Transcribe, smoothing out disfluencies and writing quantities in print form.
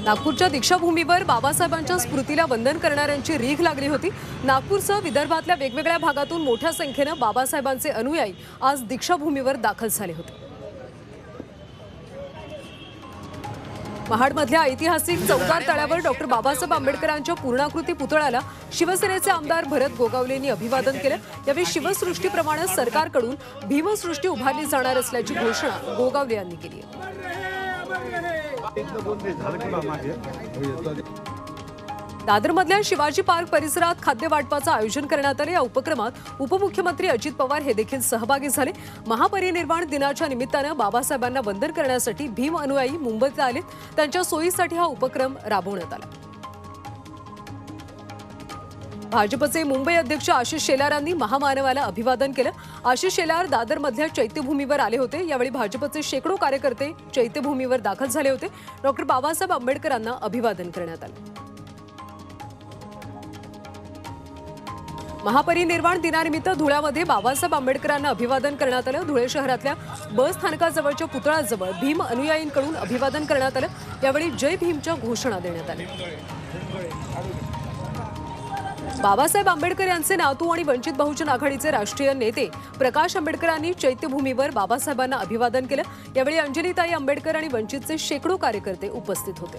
नागपूरच्या दीक्षाभूमीवर बाबासाहेबांच्या स्मृतीला वंदन करणाऱ्यांची रीघ लागली होती। नागपूरसह विदर्भातल्या वेगवेगळ्या भागातून मोठ्या संख्येने बाबासाहेबांचे अनुयायी आज दीक्षाभूमीवर दाखल झाले होते। महाडमधल्या ऐतिहासिक चौदार तळ्यावर डॉक्टर बाबासाहेब आंबेडकरांच्या पूर्णाकृती पुतळ्याला शिवसेनेचे आमदार भरत गोगावलेंनी अभिवादन केलं। यावेळी शिवसृष्टीप्रमाणे सरकारकडून भीमसृष्टी उभारली जाणार असल्याची घोषणा गोगावले यांनी केली आहे। दादरमधल्या शिवाजी पार्क परिसरात खाद्य वाटपाचं आयोजन करण्यात आले। या उपक्रमात उपमुख्यमंत्री अजित पवार हे देखील सहभागी झाले। महापरिनिर्वाण दिनाच्या निमित्ताने बाबासाहेबांना वंदन करण्यासाठी भीम अनुयायी मुंबईत आले। त्यांच्या सोयीसाठी हा उपक्रम राबवण्यात आला। भाजपचे मुंबई अध्यक्ष आशिष शेलारांनी महामानवाला अभिवादन केलं। आशिष शेलार दादरमधल्या चैत्यभूमीवर आले होते। यावेळी भाजपचे शेकडो कार्यकर्ते चैत्यभूमीवर दाखल झाले होते। डॉक्टर बाबासाहेब आंबेडकरांना अभिवादन करण्यात आलं। महापरिनिर्वाण दिनानिमित्त धुळ्यामध्ये बाबासाहेब आंबेडकरांना अभिवादन करण्यात आलं। धुळे शहरातल्या बस स्थानकाजवळच्या पुतळ्याजवळ भीम अनुयायींकडून अभिवादन करण्यात आलं। यावेळी जय भीमच्या घोषणा देण्यात आल्या। बाबासाहेब आंबेडकर यांचे नातू आणि वंचित बहुजन आघाडीचे राष्ट्रीय नेते प्रकाश आंबेडकरांनी चैत्यभूमीवर बाबासाहेबांना अभिवादन केलं। यावेळी अंजलीताई आंबेडकर आणि वंचितचे शेकडो कार्यकर्ते उपस्थित होते।